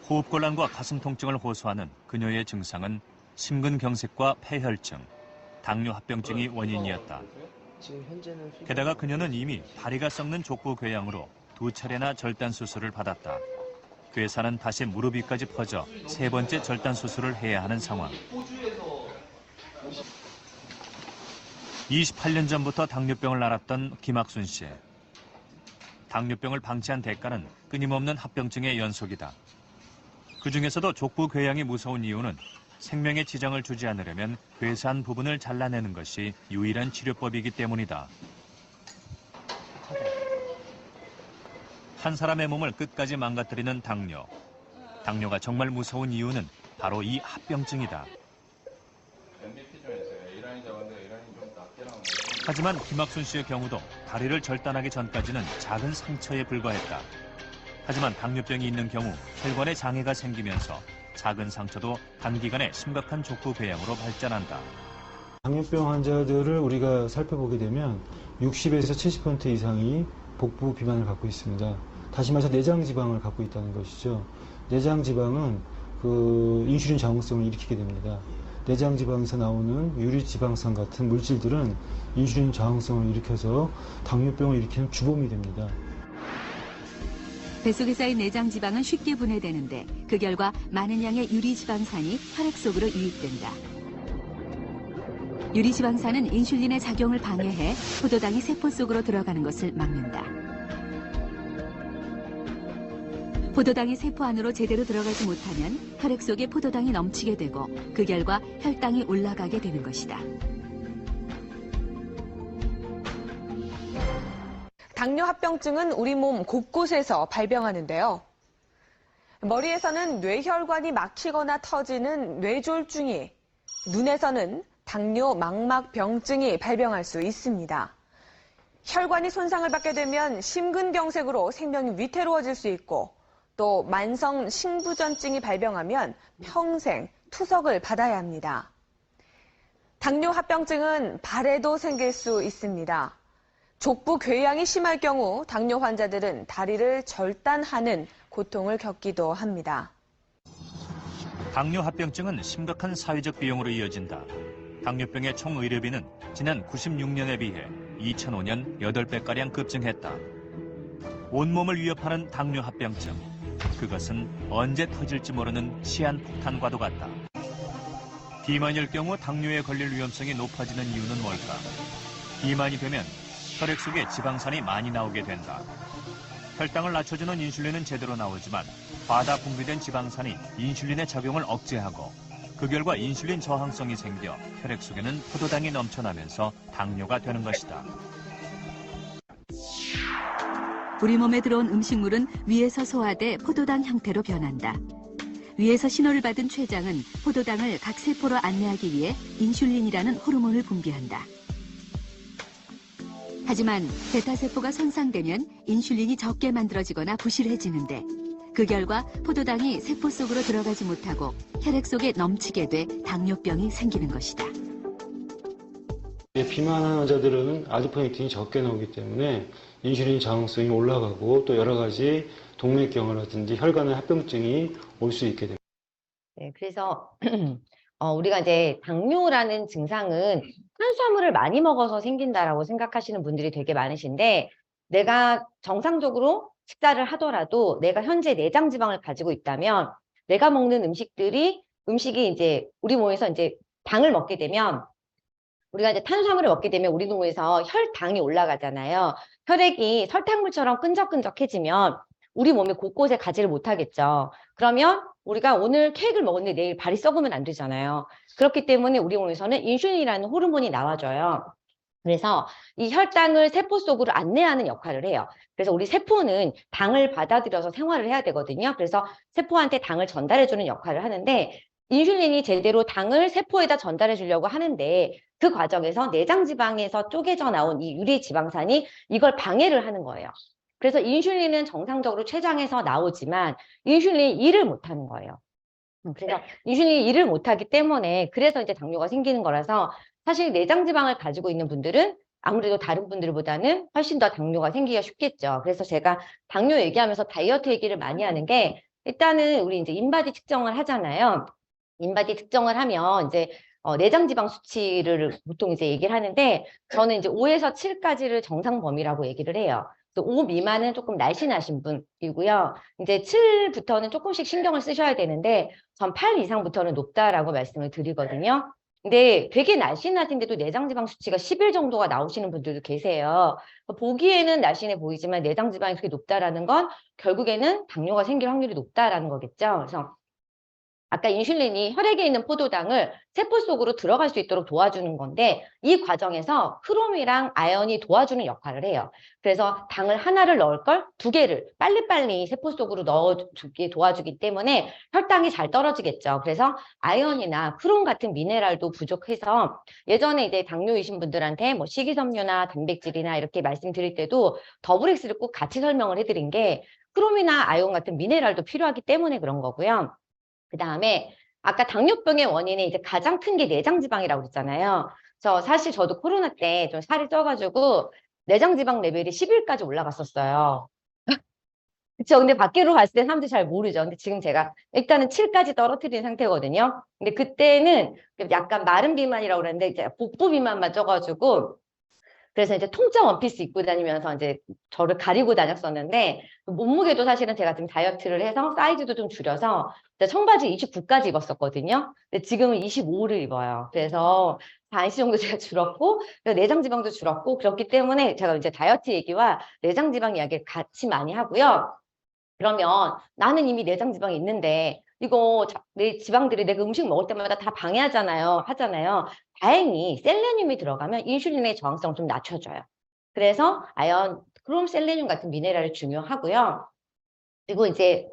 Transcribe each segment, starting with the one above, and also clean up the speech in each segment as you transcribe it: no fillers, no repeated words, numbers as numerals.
호흡곤란과 가슴 통증을 호소하는 그녀의 증상은 심근경색과 폐혈증, 당뇨합병증이 원인이었다. 게다가 그녀는 이미 다리가 썩는 족부궤양으로 2차례나 절단 수술을 받았다. 괴사는 다시 무릎 위까지 퍼져 3번째 절단 수술을 해야 하는 상황. 28년 전부터 당뇨병을 앓았던 김학순 씨. 당뇨병을 방치한 대가는 끊임없는 합병증의 연속이다. 그중에서도 족부궤양이 무서운 이유는 생명에 지장을 주지 않으려면 괴사한 부분을 잘라내는 것이 유일한 치료법이기 때문이다. 한 사람의 몸을 끝까지 망가뜨리는 당뇨. 당뇨가 정말 무서운 이유는 바로 이 합병증이다. 하지만 김학순 씨의 경우도 다리를 절단하기 전까지는 작은 상처에 불과했다. 하지만 당뇨병이 있는 경우 혈관에 장애가 생기면서 작은 상처도 단기간에 심각한 족부궤양으로 발전한다. 당뇨병 환자들을 우리가 살펴보게 되면 60에서 70% 이상이 복부 비만을 갖고 있습니다. 다시 말해서 내장 지방을 갖고 있다는 것이죠. 내장 지방은 인슐린 저항성을 일으키게 됩니다. 내장 지방에서 나오는 유리지방산 같은 물질들은 인슐린 저항성을 일으켜서 당뇨병을 일으키는 주범이 됩니다. 뱃속에 쌓인 내장 지방은 쉽게 분해되는데 그 결과 많은 양의 유리지방산이 혈액 속으로 유입된다. 유리지방산은 인슐린의 작용을 방해해 포도당이 세포 속으로 들어가는 것을 막는다. 포도당이 세포 안으로 제대로 들어가지 못하면 혈액 속에 포도당이 넘치게 되고 그 결과 혈당이 올라가게 되는 것이다. 당뇨합병증은 우리 몸 곳곳에서 발병하는데요. 머리에서는 뇌혈관이 막히거나 터지는 뇌졸중이, 눈에서는 당뇨 망막병증이 발병할 수 있습니다. 혈관이 손상을 받게 되면 심근경색으로 생명이 위태로워질 수 있고 또 만성 신부전증이 발병하면 평생 투석을 받아야 합니다. 당뇨합병증은 발에도 생길 수 있습니다. 족부 궤양이 심할 경우 당뇨 환자들은 다리를 절단하는 고통을 겪기도 합니다. 당뇨합병증은 심각한 사회적 비용으로 이어진다. 당뇨병의 총 의료비는 지난 96년에 비해 2005년 8배가량 급증했다. 온몸을 위협하는 당뇨합병증. 그것은 언제 터질지 모르는 시한폭탄과도 같다. 비만일 경우 당뇨에 걸릴 위험성이 높아지는 이유는 뭘까? 비만이 되면 혈액 속에 지방산이 많이 나오게 된다. 혈당을 낮춰주는 인슐린은 제대로 나오지만 과다 분비된 지방산이 인슐린의 작용을 억제하고 그 결과 인슐린 저항성이 생겨 혈액 속에는 포도당이 넘쳐나면서 당뇨가 되는 것이다. 우리 몸에 들어온 음식물은 위에서 소화돼 포도당 형태로 변한다. 위에서 신호를 받은 췌장은 포도당을 각 세포로 안내하기 위해 인슐린이라는 호르몬을 분비한다. 하지만 베타세포가 손상되면 인슐린이 적게 만들어지거나 부실해지는데 그 결과 포도당이 세포 속으로 들어가지 못하고 혈액 속에 넘치게 돼 당뇨병이 생기는 것이다. 비만한 환자들은 아디포넥틴이 적게 나오기 때문에 인슐린 저항성이 올라가고 또 여러 가지 동맥경화라든지 혈관의 합병증이 올 수 있게 됩니다. 네, 그래서 우리가 이제 당뇨라는 증상은 탄수화물을 많이 먹어서 생긴다라고 생각하시는 분들이 되게 많으신데 내가 정상적으로 식사를 하더라도 내가 현재 내장 지방을 가지고 있다면 내가 먹는 음식이 이제 우리 몸에서 이제 당을 먹게 되면 우리가 이제 탄수화물을 먹게 되면 우리 몸에서 혈당이 올라가잖아요. 혈액이 설탕물처럼 끈적끈적해지면 우리 몸이 곳곳에 가지를 못하겠죠. 그러면 우리가 오늘 케이크를 먹었는데 내일 발이 썩으면 안 되잖아요. 그렇기 때문에 우리 몸에서는 인슐린이라는 호르몬이 나와줘요. 그래서 이 혈당을 세포 속으로 안내하는 역할을 해요. 그래서 우리 세포는 당을 받아들여서 생활을 해야 되거든요. 그래서 세포한테 당을 전달해주는 역할을 하는데 인슐린이 제대로 당을 세포에다 전달해 주려고 하는데 그 과정에서 내장지방에서 쪼개져 나온 이 유리지방산이 이걸 방해를 하는 거예요. 그래서 인슐린은 정상적으로 췌장에서 나오지만 인슐린이 일을 못하는 거예요. 그래서 인슐린이 일을 못하기 때문에 그래서 이제 당뇨가 생기는 거라서 사실 내장지방을 가지고 있는 분들은 아무래도 다른 분들보다는 훨씬 더 당뇨가 생기기가 쉽겠죠. 그래서 제가 당뇨 얘기하면서 다이어트 얘기를 많이 하는 게 일단은 우리 이제 인바디 측정을 하잖아요. 인바디 측정을 하면 이제 내장 지방 수치를 보통 이제 얘기를 하는데 저는 이제 5에서 7까지를 정상 범위라고 얘기를 해요. 5 미만은 조금 날씬하신 분이고요. 이제 7부터는 조금씩 신경을 쓰셔야 되는데 전 8 이상부터는 높다라고 말씀을 드리거든요. 근데 되게 날씬하신데도 내장 지방 수치가 11 정도가 나오시는 분들도 계세요. 보기에는 날씬해 보이지만 내장 지방이 그렇게 높다라는 건 결국에는 당뇨가 생길 확률이 높다라는 거겠죠. 그래서 아까 인슐린이 혈액에 있는 포도당을 세포 속으로 들어갈 수 있도록 도와주는 건데 이 과정에서 크롬이랑 아연이 도와주는 역할을 해요. 그래서 당을 하나를 넣을 걸 2개를 빨리빨리 세포 속으로 넣어주기 도와주기 때문에 혈당이 잘 떨어지겠죠. 그래서 아연이나 크롬 같은 미네랄도 부족해서 예전에 이제 당뇨이신 분들한테 뭐 식이섬유나 단백질이나 이렇게 말씀드릴 때도 더블엑스를 꼭 같이 설명을 해드린 게 크롬이나 아연 같은 미네랄도 필요하기 때문에 그런 거고요. 그 다음에 아까 당뇨병의 원인이 이제 가장 큰 게 내장지방이라고 그랬잖아요. 사실 저도 코로나 때 좀 살이 쪄가지고 내장지방 레벨이 11까지 올라갔었어요. 그쵸. 근데 밖으로 갔을 때 사람들이 잘 모르죠. 근데 지금 제가 일단은 7까지 떨어뜨린 상태거든요. 근데 그때는 약간 마른 비만이라고 그랬는데 이제 복부 비만만 쪄가지고 그래서 이제 통짜 원피스 입고 다니면서 이제 저를 가리고 다녔었는데 몸무게도 사실은 제가 지금 다이어트를 해서 사이즈도 좀 줄여서 청바지 29까지 입었었거든요. 근데 지금은 25를 입어요. 그래서 4인치 정도 제가 줄었고 내장 지방도 줄었고 그렇기 때문에 제가 이제 다이어트 얘기와 내장 지방 이야기를 같이 많이 하고요. 그러면 나는 이미 내장 지방이 있는데 이거 내 지방들이 내가 음식 먹을 때마다 다 방해하잖아요. 다행히 셀레늄이 들어가면 인슐린의 저항성을 좀 낮춰줘요. 그래서 아연, 크롬, 셀레늄 같은 미네랄이 중요하고요. 그리고 이제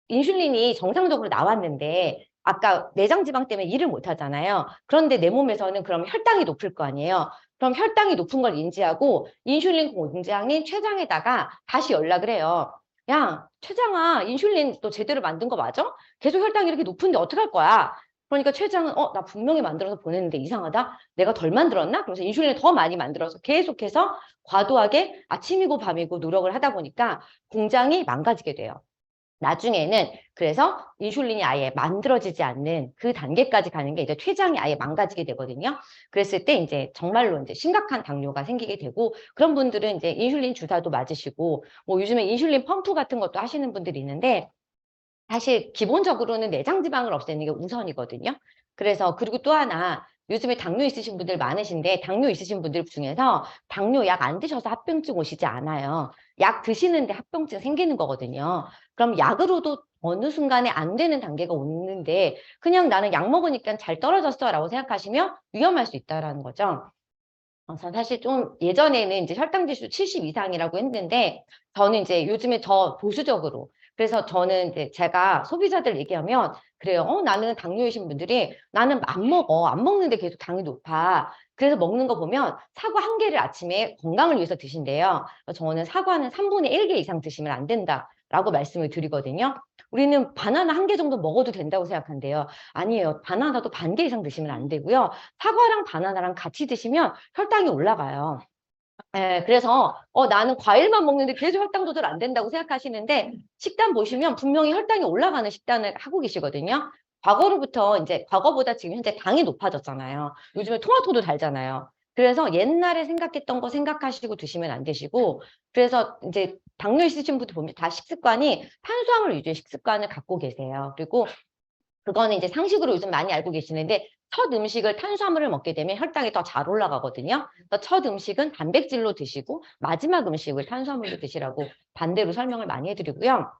인슐린이 정상적으로 나왔는데 아까 내장 지방 때문에 일을 못 하잖아요. 그런데 내 몸에서는 그럼 혈당이 높을 거 아니에요. 그럼 혈당이 높은 걸 인지하고 인슐린 공장인 췌장에다가 다시 연락을 해요. 야, 췌장아, 인슐린 너 제대로 만든 거 맞아? 계속 혈당이 이렇게 높은데 어떡할 거야? 그러니까 췌장은 나 분명히 만들어서 보냈는데 이상하다? 내가 덜 만들었나? 그래서 인슐린을 더 많이 만들어서 계속해서 과도하게 아침이고 밤이고 노력을 하다 보니까 공장이 망가지게 돼요. 나중에는 그래서 인슐린이 아예 만들어지지 않는 그 단계까지 가는 게 이제 췌장이 아예 망가지게 되거든요. 그랬을 때 이제 정말로 이제 심각한 당뇨가 생기게 되고 그런 분들은 이제 인슐린 주사도 맞으시고 뭐 요즘에 인슐린 펌프 같은 것도 하시는 분들이 있는데 사실 기본적으로는 내장 지방을 없애는 게 우선이거든요. 그래서 그리고 또 하나 요즘에 당뇨 있으신 분들 많으신데 당뇨 있으신 분들 중에서 당뇨 약 안 드셔서 합병증 오시지 않아요. 약 드시는데 합병증 생기는 거거든요. 그럼 약으로도 어느 순간에 안 되는 단계가 오는데 그냥 나는 약 먹으니까 잘 떨어졌어 라고 생각하시면 위험할 수 있다는 거죠. 전 사실 좀 예전에는 이제 혈당 지수 70 이상이라고 했는데 저는 이제 요즘에 더 보수적으로 그래서 저는 이제 제가 소비자들 얘기하면 그래요. 나는 당뇨이신 분들이 나는 안 먹어. 안 먹는데 계속 당이 높아. 그래서 먹는 거 보면 사과 1개를 아침에 건강을 위해서 드신대요. 저는 사과는 3분의 1개 이상 드시면 안 된다라고 말씀을 드리거든요. 우리는 바나나 1개 정도 먹어도 된다고 생각한대요. 아니에요. 바나나도 반 개 이상 드시면 안 되고요. 사과랑 바나나랑 같이 드시면 혈당이 올라가요. 예, 그래서 나는 과일만 먹는데 계속 혈당 조절 안 된다고 생각하시는데 식단 보시면 분명히 혈당이 올라가는 식단을 하고 계시거든요. 과거보다 지금 현재 당이 높아졌잖아요. 요즘에 토마토도 달잖아요. 그래서 옛날에 생각했던 거 생각하시고 드시면 안 되시고 그래서 이제 당뇨 있으신 분들 보면 다 식습관이 탄수화물 위주의 식습관을 갖고 계세요. 그리고 그거는 이제 상식으로 요즘 많이 알고 계시는데 첫 음식을 탄수화물을 먹게 되면 혈당이 더 잘 올라가거든요. 그래서 첫 음식은 단백질로 드시고 마지막 음식을 탄수화물로 드시라고 반대로 설명을 많이 해드리고요.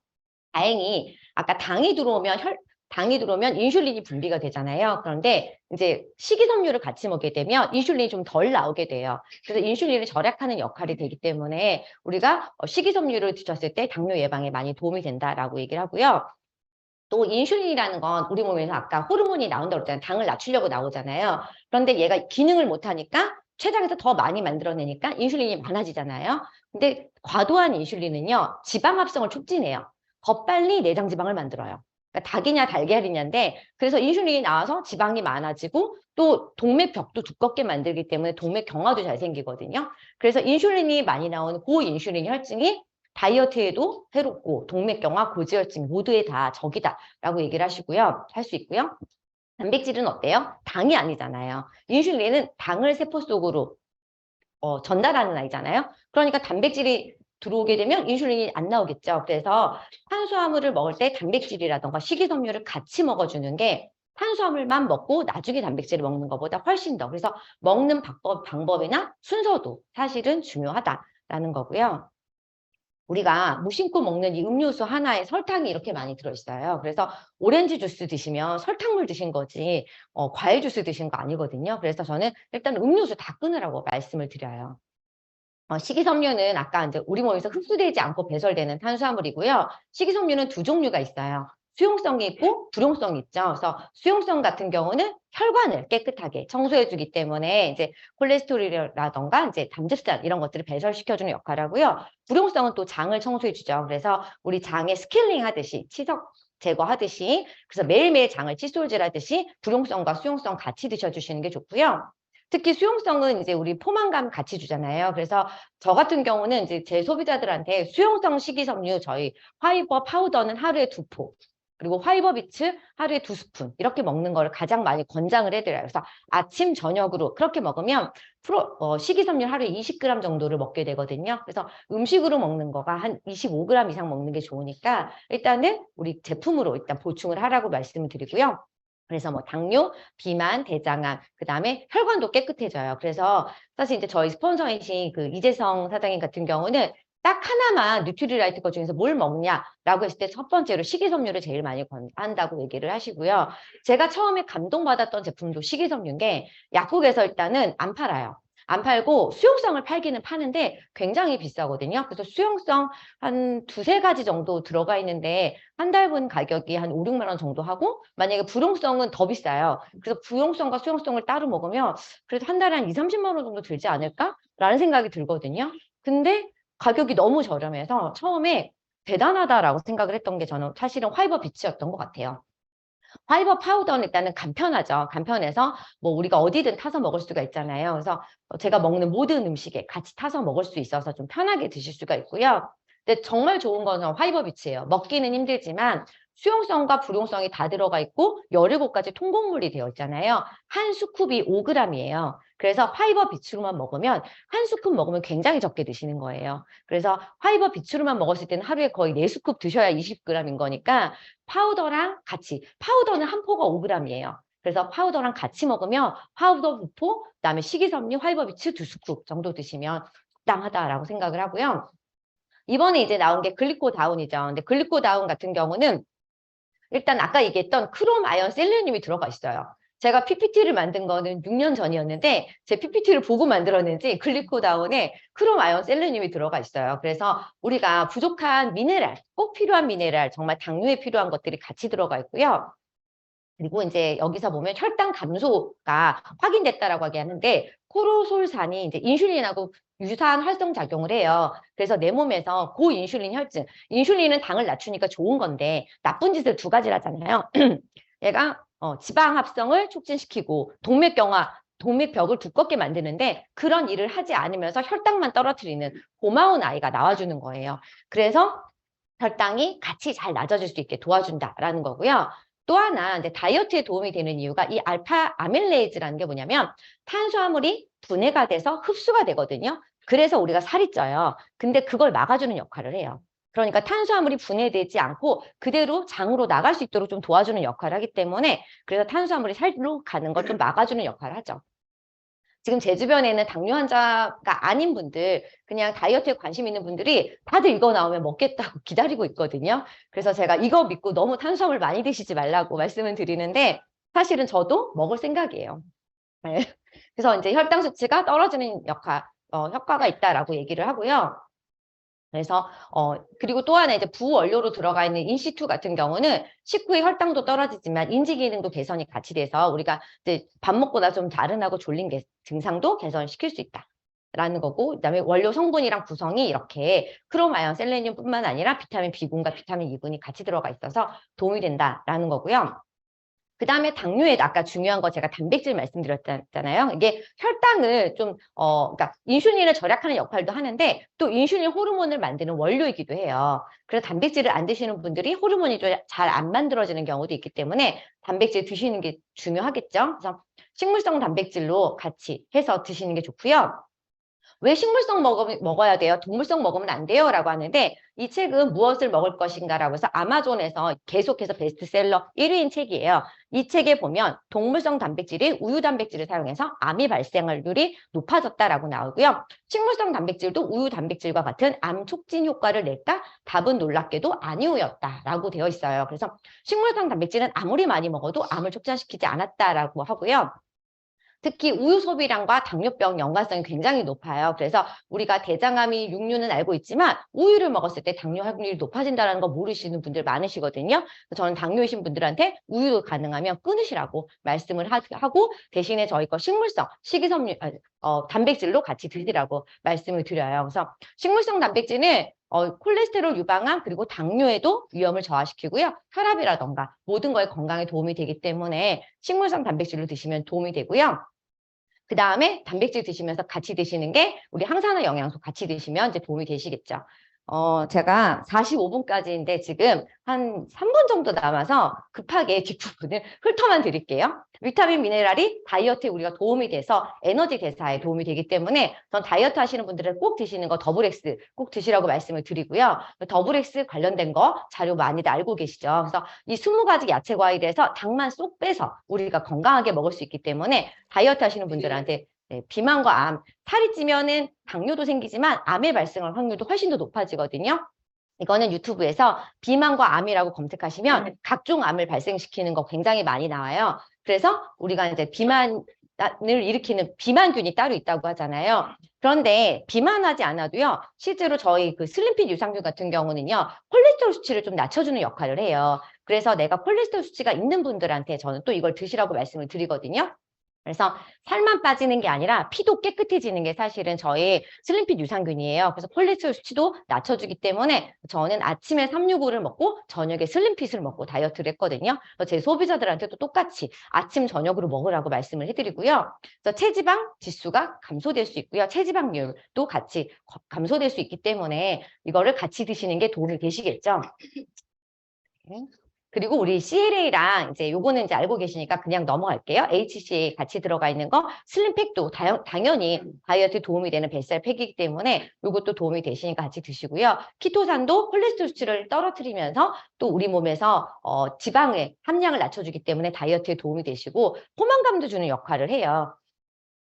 다행히 아까 당이 들어오면 인슐린이 분비가 되잖아요. 그런데 이제 식이섬유를 같이 먹게 되면 인슐린이 좀 덜 나오게 돼요. 그래서 인슐린을 절약하는 역할이 되기 때문에 우리가 식이섬유를 드셨을 때 당뇨 예방에 많이 도움이 된다라고 얘기를 하고요. 또 인슐린이라는 건 우리 몸에서 아까 호르몬이 나온다고 그랬잖아요. 당을 낮추려고 나오잖아요. 그런데 얘가 기능을 못하니까 췌장에서 더 많이 만들어내니까 인슐린이 많아지잖아요. 근데 과도한 인슐린은요. 지방 합성을 촉진해요. 더 빨리 내장 지방을 만들어요. 그러니까 닭이냐 달걀이냐인데 그래서 인슐린이 나와서 지방이 많아지고 또 동맥벽도 두껍게 만들기 때문에 동맥 경화도 잘 생기거든요. 그래서 인슐린이 많이 나오는 고인슐린 혈증이 다이어트에도 해롭고 동맥경화, 고지혈증 모두에 다 적이다라고 얘기를 하시고요. 할 수 있고요. 단백질은 어때요? 당이 아니잖아요. 인슐린은 당을 세포 속으로 전달하는 아이잖아요. 그러니까 단백질이 들어오게 되면 인슐린이 안 나오겠죠. 그래서 탄수화물을 먹을 때 단백질이라던가 식이섬유를 같이 먹어주는 게 탄수화물만 먹고 나중에 단백질을 먹는 것보다 훨씬 더. 그래서 먹는 방법이나 순서도 사실은 중요하다라는 거고요. 우리가 무심코 먹는 이 음료수 하나에 설탕이 이렇게 많이 들어있어요. 그래서 오렌지 주스 드시면 설탕물 드신 거지 과일 주스 드신 거 아니거든요. 그래서 저는 일단 음료수 다 끊으라고 말씀을 드려요. 식이섬유는 아까 이제 우리 몸에서 흡수되지 않고 배설되는 탄수화물이고요. 식이섬유는 두 종류가 있어요. 수용성이 있고 불용성이 있죠. 그래서 수용성 같은 경우는 혈관을 깨끗하게 청소해주기 때문에 이제 콜레스테롤이라던가 이제 담즙산 이런 것들을 배설시켜주는 역할을 하고요. 불용성은 또 장을 청소해주죠. 그래서 우리 장에 스케일링 하듯이 치석 제거하듯이 그래서 매일매일 장을 칫솔질하듯이 불용성과 수용성 같이 드셔주시는 게 좋고요. 특히 수용성은 이제 우리 포만감 같이 주잖아요. 그래서 저 같은 경우는 이제 제 소비자들한테 수용성 식이섬유 저희 화이버 파우더는 하루에 2포 그리고 화이버 비츠 하루에 2스푼 이렇게 먹는 거를 가장 많이 권장을 해드려요. 그래서 아침 저녁으로 그렇게 먹으면 식이섬유 하루에 20g 정도를 먹게 되거든요. 그래서 음식으로 먹는 거가 한 25g 이상 먹는 게 좋으니까 일단은 우리 제품으로 일단 보충을 하라고 말씀을 드리고요. 그래서 뭐 당뇨, 비만, 대장암, 그다음에 혈관도 깨끗해져요. 그래서 사실 이제 저희 스폰서이신 그 이재성 사장님 같은 경우는 딱 하나만 뉴트리라이트 거 중에서 뭘 먹냐라고 했을 때 첫 번째로 식이섬유를 제일 많이 한다고 얘기를 하시고요. 제가 처음에 감동받았던 제품도 식이섬유인 게 약국에서 일단은 안 팔아요. 안 팔고 수용성을 팔기는 파는데 굉장히 비싸거든요. 그래서 수용성 한 2-3가지 정도 들어가 있는데 한 달분 가격이 한 5-6만 원 정도 하고 만약에 불용성은 더 비싸요. 그래서 불용성과 수용성을 따로 먹으면 그래도 한 달에 한 20-30만 원 정도 들지 않을까라는 생각이 들거든요. 근데 가격이 너무 저렴해서 처음에 대단하다라고 생각을 했던 게 저는 사실은 화이버 비치였던 것 같아요. 화이버 파우더는 일단은 간편하죠. 간편해서 뭐 우리가 어디든 타서 먹을 수가 있잖아요. 그래서 제가 먹는 모든 음식에 같이 타서 먹을 수 있어서 좀 편하게 드실 수가 있고요. 근데 정말 좋은 거는 화이버 비치예요. 먹기는 힘들지만 수용성과 불용성이 다 들어가 있고 17가지 통곡물이 되어 있잖아요. 한 스쿱이 5g이에요. 그래서 화이버 비추로만 먹으면 한 스쿱 먹으면 굉장히 적게 드시는 거예요. 그래서 화이버 비추로만 먹었을 때는 하루에 거의 4스쿱 드셔야 20g인 거니까 파우더랑 같이, 파우더는 한 포가 5g이에요. 그래서 파우더랑 같이 먹으면 파우더 2포, 그다음에 식이섬유, 화이버 비추 2스쿱 정도 드시면 적당하다라고 생각을 하고요. 이번에 이제 나온 게 글리코다운이죠. 근데 글리코다운 같은 경우는 일단 아까 얘기했던 크롬, 아연, 셀레늄이 들어가 있어요. 제가 PPT를 만든 거는 6년 전이었는데 제 PPT를 보고 만들었는지 글리코다운에 크롬, 아연, 셀레늄이 들어가 있어요. 그래서 우리가 부족한 미네랄, 꼭 필요한 미네랄, 정말 당뇨에 필요한 것들이 같이 들어가 있고요. 그리고 이제 여기서 보면 혈당 감소가 확인됐다라고 하는데 코르솔산이 이제 인슐린하고 유사한 활성 작용을 해요. 그래서 내 몸에서 고인슐린 혈증, 인슐린은 당을 낮추니까 좋은 건데 나쁜 짓을 2가지를 하잖아요. 얘가 지방 합성을 촉진시키고 동맥벽을 두껍게 만드는데 그런 일을 하지 않으면서 혈당만 떨어뜨리는 고마운 아이가 나와주는 거예요. 그래서 혈당이 같이 잘 낮아질 수 있게 도와준다라는 거고요. 또 하나 이제 다이어트에 도움이 되는 이유가 이 알파 아밀레이즈라는 게 뭐냐면 탄수화물이 분해가 돼서 흡수가 되거든요. 그래서 우리가 살이 쪄요. 근데 그걸 막아주는 역할을 해요. 그러니까 탄수화물이 분해되지 않고 그대로 장으로 나갈 수 있도록 좀 도와주는 역할을 하기 때문에 그래서 탄수화물이 살로 가는 걸 좀 막아주는 역할을 하죠. 지금 제 주변에는 당뇨 환자가 아닌 분들, 그냥 다이어트에 관심 있는 분들이 다들 이거 나오면 먹겠다고 기다리고 있거든요. 그래서 제가 이거 믿고 너무 탄수화물 많이 드시지 말라고 말씀을 드리는데 사실은 저도 먹을 생각이에요. 네. 그래서 이제 혈당 수치가 떨어지는 효과가 있다라고 얘기를 하고요. 그래서 그리고 또 하나 이제 부원료로 들어가 있는 인시2 같은 경우는 식후에 혈당도 떨어지지만 인지 기능도 개선이 같이 돼서 우리가 이제 밥 먹고 나서 좀 나른하고 졸린 증상도 개선시킬 수 있다라는 거고, 그다음에 원료 성분이랑 구성이 이렇게 크롬, 아연, 셀레늄뿐만 아니라 비타민 B군과 비타민 E군이 같이 들어가 있어서 도움이 된다라는 거고요. 그다음에 당뇨에도 아까 중요한 거 제가 단백질 말씀드렸잖아요. 이게 혈당을 좀 그러니까 인슐린을 절약하는 역할도 하는데 또 인슐린 호르몬을 만드는 원료이기도 해요. 그래서 단백질을 안 드시는 분들이 호르몬이 좀 잘 안 만들어지는 경우도 있기 때문에 단백질 드시는 게 중요하겠죠. 그래서 식물성 단백질로 같이 해서 드시는 게 좋고요. 왜 식물성 먹어야 돼요? 동물성 먹으면 안 돼요? 라고 하는데 이 책은 무엇을 먹을 것인가 라고 해서 아마존에서 계속해서 베스트셀러 1위인 책이에요. 이 책에 보면 동물성 단백질이 우유 단백질을 사용해서 암이 발생률이 높아졌다라고 나오고요. 식물성 단백질도 우유 단백질과 같은 암 촉진 효과를 낼까? 답은 놀랍게도 아니오였다라고 되어 있어요. 그래서 식물성 단백질은 아무리 많이 먹어도 암을 촉진시키지 않았다라고 하고요. 특히 우유 소비량과 당뇨병 연관성이 굉장히 높아요. 그래서 우리가 대장암이 육류는 알고 있지만 우유를 먹었을 때 당뇨 확률이 높아진다는 거 모르시는 분들 많으시거든요. 저는 당뇨이신 분들한테 우유도 가능하면 끊으시라고 말씀을 하고 대신에 저희 거 식물성 식이섬유 단백질로 같이 드시라고 말씀을 드려요. 그래서 식물성 단백질은 콜레스테롤 유방암 그리고 당뇨에도 위험을 저하시키고요. 혈압이라던가 모든 거에 건강에 도움이 되기 때문에 식물성 단백질로 드시면 도움이 되고요. 그 다음에 단백질 드시면서 같이 드시는 게 우리 항산화 영양소 같이 드시면 이제 도움이 되시겠죠. 제가 45분까지인데 지금 한 3분 정도 남아서 급하게 뒷부분을 훑어만 드릴게요. 비타민 미네랄이 다이어트에 우리가 도움이 돼서 에너지 대사에 도움이 되기 때문에 전 다이어트 하시는 분들은 꼭 드시는 거 더블엑스 꼭 드시라고 말씀을 드리고요. 더블엑스 관련된 거 자료 많이들 알고 계시죠. 그래서 이 20가지 야채 과일에서 당만 쏙 빼서 우리가 건강하게 먹을 수 있기 때문에 다이어트 하시는 분들한테 비만과 암, 살이 찌면은 당뇨도 생기지만 암의 발생할 확률도 훨씬 더 높아지거든요. 이거는 유튜브에서 비만과 암이라고 검색하시면 각종 암을 발생시키는 거 굉장히 많이 나와요. 그래서 우리가 이제 비만을 일으키는 비만균이 따로 있다고 하잖아요. 그런데 비만하지 않아도요, 실제로 저희 그 슬림핏 유산균 같은 경우는요, 콜레스테롤 수치를 좀 낮춰주는 역할을 해요. 그래서 내가 콜레스테롤 수치가 있는 분들한테 저는 또 이걸 드시라고 말씀을 드리거든요. 그래서 살만 빠지는 게 아니라 피도 깨끗해지는 게 사실은 저희 슬림핏 유산균이에요. 그래서 콜레스테롤 수치도 낮춰주기 때문에 저는 아침에 365를 먹고 저녁에 슬림핏을 먹고 다이어트를 했거든요. 그래서 제 소비자들한테도 똑같이 아침 저녁으로 먹으라고 말씀을 해드리고요. 그래서 체지방 지수가 감소될 수 있고요. 체지방률도 같이 감소될 수 있기 때문에 이거를 같이 드시는 게 도움이 되시겠죠. 그리고 우리 CLA랑 이제 요거는 이제 알고 계시니까 그냥 넘어갈게요. HCA 같이 들어가 있는 거 슬림팩도 당연히 다이어트에 도움이 되는 뱃살팩이기 때문에 요것도 도움이 되시니까 같이 드시고요. 키토산도 콜레스테롤 수치를 떨어뜨리면서 또 우리 몸에서 지방의 함량을 낮춰주기 때문에 다이어트에 도움이 되시고 포만감도 주는 역할을 해요.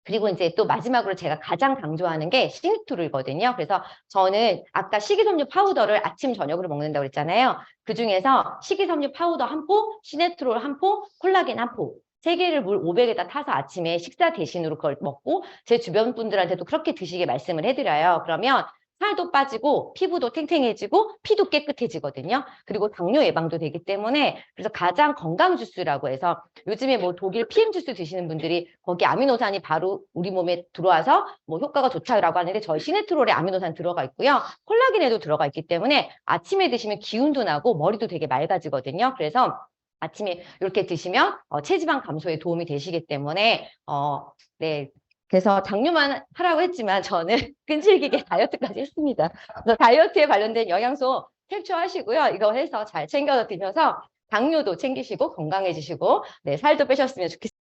그리고 이제 또 마지막으로 제가 가장 강조하는 게 시니트롤이거든요. 그래서 저는 아까 식이섬유 파우더를 아침 저녁으로 먹는다고 그랬잖아요. 그중에서 식이섬유 파우더 한 포, 시네트롤 한 포, 콜라겐 한 포. 3개를 물 500에다 타서 아침에 식사 대신으로 그걸 먹고 제 주변 분들한테도 그렇게 드시게 말씀을 해드려요. 그러면 살도 빠지고 피부도 탱탱해지고 피도 깨끗해지거든요. 그리고 당뇨 예방도 되기 때문에 그래서 가장 건강 주스라고 해서 요즘에 뭐 독일 PM 주스 드시는 분들이 거기 아미노산이 바로 우리 몸에 들어와서 뭐 효과가 좋다라고 하는데 저희 시네트롤에 아미노산 들어가 있고요. 콜라겐에도 들어가 있기 때문에 아침에 드시면 기운도 나고 머리도 되게 맑아지거든요. 그래서 아침에 이렇게 드시면 체지방 감소에 도움이 되시기 때문에 네. 그래서 당뇨만 하라고 했지만 저는 끈질기게 다이어트까지 했습니다. 그래서 다이어트에 관련된 영양소 캡처하시고요. 이거 해서 잘 챙겨 드시면서 당뇨도 챙기시고 건강해지시고 네, 살도 빼셨으면 좋겠습니다.